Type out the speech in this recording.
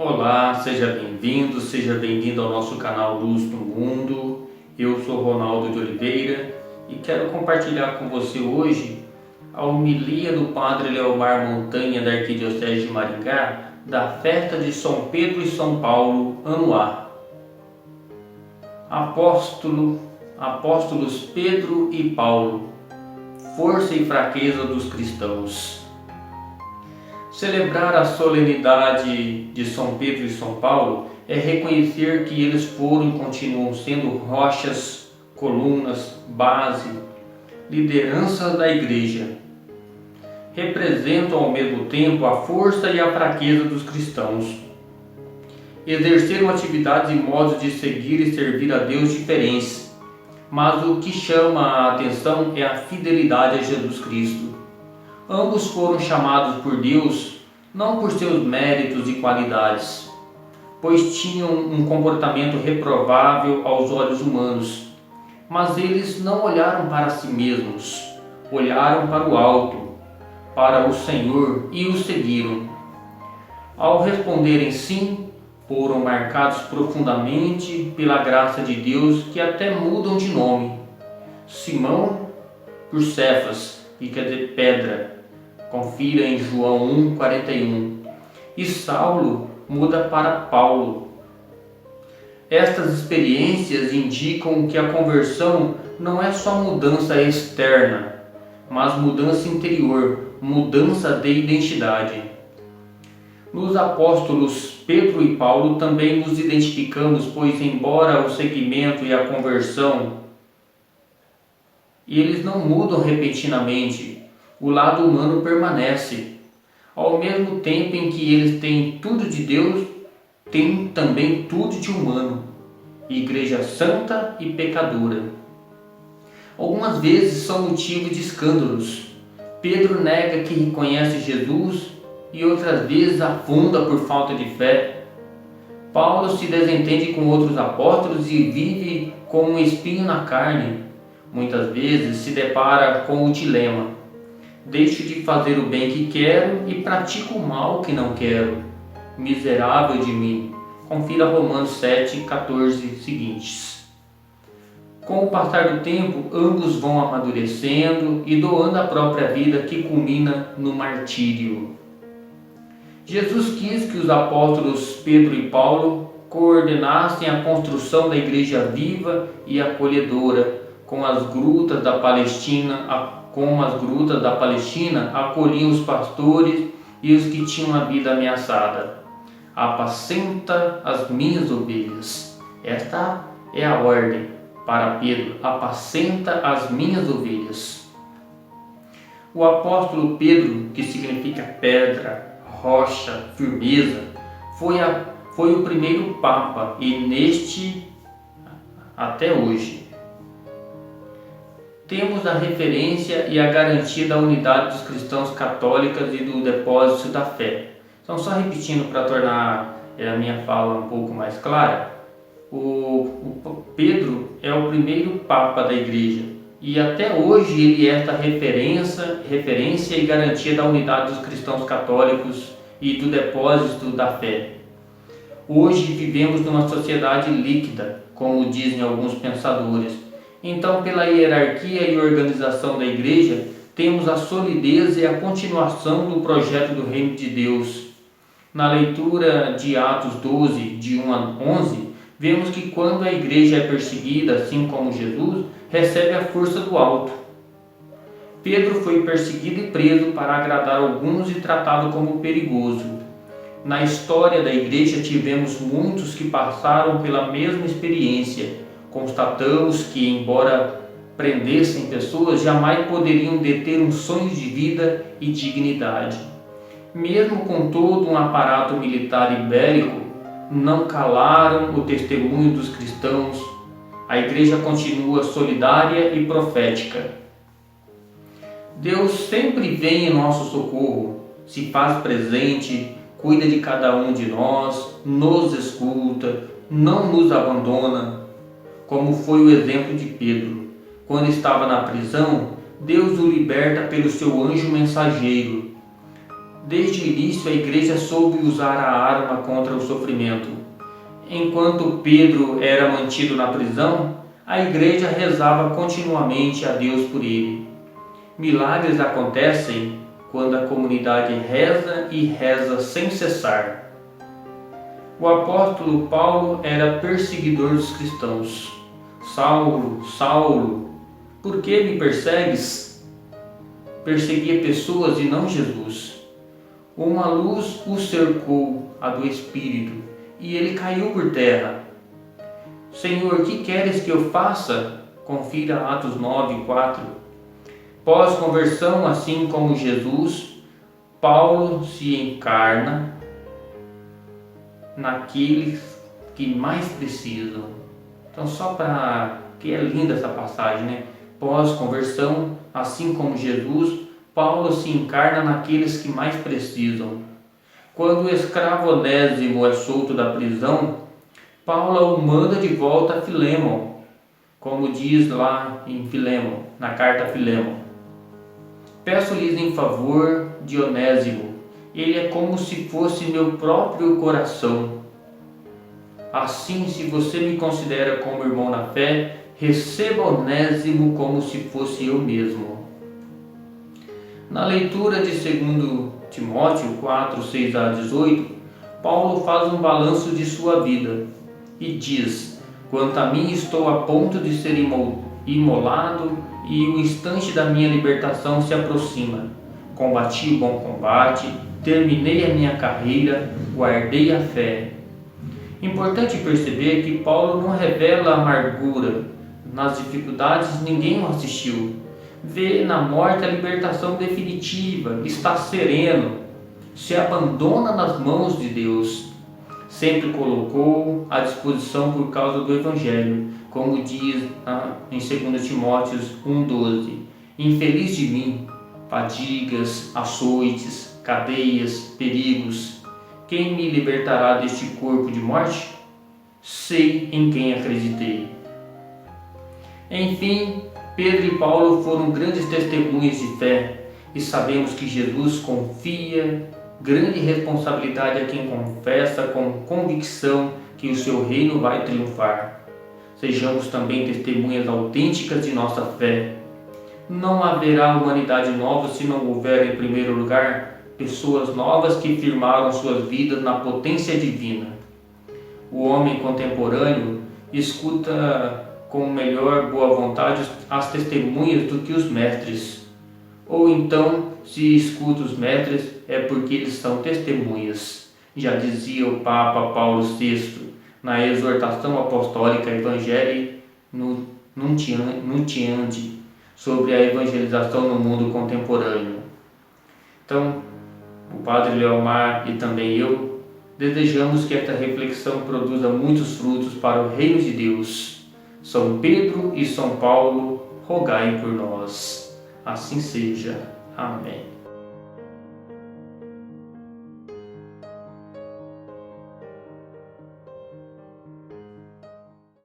Olá, seja bem-vindo ao nosso canal Luz do Mundo. Eu sou Ronaldo de Oliveira e quero compartilhar com você hoje a homilia do Padre Leomar Montanha da Arquidiocese de Maringá da festa de São Pedro e São Paulo, ano A. Apóstolos Pedro e Paulo, força e fraqueza dos cristãos. Celebrar a solenidade de São Pedro e São Paulo é reconhecer que eles foram e continuam sendo rochas, colunas, base, lideranças da Igreja. Representam ao mesmo tempo a força e a fraqueza dos cristãos. Exerceram atividades e modos de seguir e servir a Deus diferentes, mas o que chama a atenção é a fidelidade a Jesus Cristo. Ambos foram chamados por Deus não por seus méritos e qualidades, pois tinham um comportamento reprovável aos olhos humanos, mas eles não olharam para si mesmos, olharam para o alto, para o Senhor e o seguiram. Ao responderem sim, foram marcados profundamente pela graça de Deus, que até mudam de nome. Simão por Cefas, que quer dizer pedra, confira em João 1,41. E Saulo muda para Paulo. Estas experiências indicam que a conversão não é só mudança externa, mas mudança interior, mudança de identidade. Nos apóstolos Pedro e Paulo também nos identificamos, pois embora o seguimento e a conversão, eles não mudam repentinamente, o lado humano permanece. Ao mesmo tempo em que eles têm tudo de Deus, têm também tudo de humano, igreja santa e pecadora. Algumas vezes são motivo de escândalos. Pedro nega que reconhece Jesus e outras vezes afunda por falta de fé. Paulo se desentende com outros apóstolos e vive com um espinho na carne. Muitas vezes se depara com o dilema: deixo de fazer o bem que quero e pratico o mal que não quero. Miserável de mim. Confira Romanos 7,14 seguintes. Com o passar do tempo, ambos vão amadurecendo e doando a própria vida, que culmina no martírio. Jesus quis que os apóstolos Pedro e Paulo coordenassem a construção da igreja viva e acolhedora, com as grutas da Palestina acolhiam os pastores e os que tinham a vida ameaçada. Apacenta as minhas ovelhas. Esta é a ordem para Pedro: apacenta as minhas ovelhas. O apóstolo Pedro, que significa pedra, rocha, firmeza, foi o primeiro Papa e neste até hoje. Temos a referência e a garantia da unidade dos cristãos católicos e do depósito da fé. Então, só repetindo para tornar a minha fala um pouco mais clara, o Pedro é o primeiro Papa da Igreja e até hoje ele é esta referência e garantia da unidade dos cristãos católicos e do depósito da fé. Hoje vivemos numa sociedade líquida, como dizem alguns pensadores. Então, pela hierarquia e organização da Igreja, temos a solidez e a continuação do projeto do Reino de Deus. Na leitura de Atos 12, de 1 a 11, vemos que quando a Igreja é perseguida, assim como Jesus, recebe a força do alto. Pedro foi perseguido e preso para agradar alguns e tratado como perigoso. Na história da Igreja tivemos muitos que passaram pela mesma experiência. Constatamos que, embora prendessem pessoas, jamais poderiam deter um sonho de vida e dignidade. Mesmo com todo um aparato militar e bélico, não calaram o testemunho dos cristãos. A Igreja continua solidária e profética. Deus sempre vem em nosso socorro, se faz presente, cuida de cada um de nós, nos escuta, não nos abandona, como foi o exemplo de Pedro. Quando estava na prisão, Deus o liberta pelo seu anjo mensageiro. Desde o início, a igreja soube usar a arma contra o sofrimento. Enquanto Pedro era mantido na prisão, a igreja rezava continuamente a Deus por ele. Milagres acontecem quando a comunidade reza e reza sem cessar. O apóstolo Paulo era perseguidor dos cristãos. Saulo, Saulo, por que me persegues? Perseguia pessoas e não Jesus. Uma luz o cercou, a do Espírito, e ele caiu por terra. Senhor, que queres que eu faça? Confira Atos 9:4. Pós-conversão, assim como Jesus, Paulo se encarna naqueles que mais precisam. Então, só para que é linda essa passagem, né? Pós-conversão, assim como Jesus, Paulo se encarna naqueles que mais precisam. Quando o escravo Onésimo é solto da prisão, Paulo o manda de volta a Filémon, como diz lá em Filémon, na carta a Filémon. Peço-lhes em favor de Onésimo, ele é como se fosse meu próprio coração. Assim, se você me considera como irmão na fé, receba Onésimo como se fosse eu mesmo. Na leitura de 2 Timóteo 4, 6-18, Paulo faz um balanço de sua vida e diz: quanto a mim, estou a ponto de ser imolado e o instante da minha libertação se aproxima. Combati o bom combate, terminei a minha carreira, guardei a fé. Importante perceber que Paulo não revela amargura. Nas dificuldades ninguém o assistiu. Vê na morte a libertação definitiva, está sereno, se abandona nas mãos de Deus. Sempre colocou à disposição por causa do Evangelho, como diz em 2 Timóteo 1,12. Infeliz de mim, fadigas, açoites, cadeias, perigos. Quem me libertará deste corpo de morte? Sei em quem acreditei. Enfim, Pedro e Paulo foram grandes testemunhas de fé e sabemos que Jesus confia grande responsabilidade a quem confessa com convicção que o seu reino vai triunfar. Sejamos também testemunhas autênticas de nossa fé. Não haverá humanidade nova se não houver, em primeiro lugar, pessoas novas que firmaram suas vidas na potência divina. O homem contemporâneo escuta com melhor boa vontade as testemunhas do que os mestres. Ou então, se escuta os mestres, é porque eles são testemunhas. Já dizia o Papa Paulo VI na exortação apostólica Evangelii Nuntiandi sobre a evangelização no mundo contemporâneo. Então, o Padre Leomar e também eu desejamos que esta reflexão produza muitos frutos para o reino de Deus. São Pedro e São Paulo, rogai por nós. Assim seja. Amém.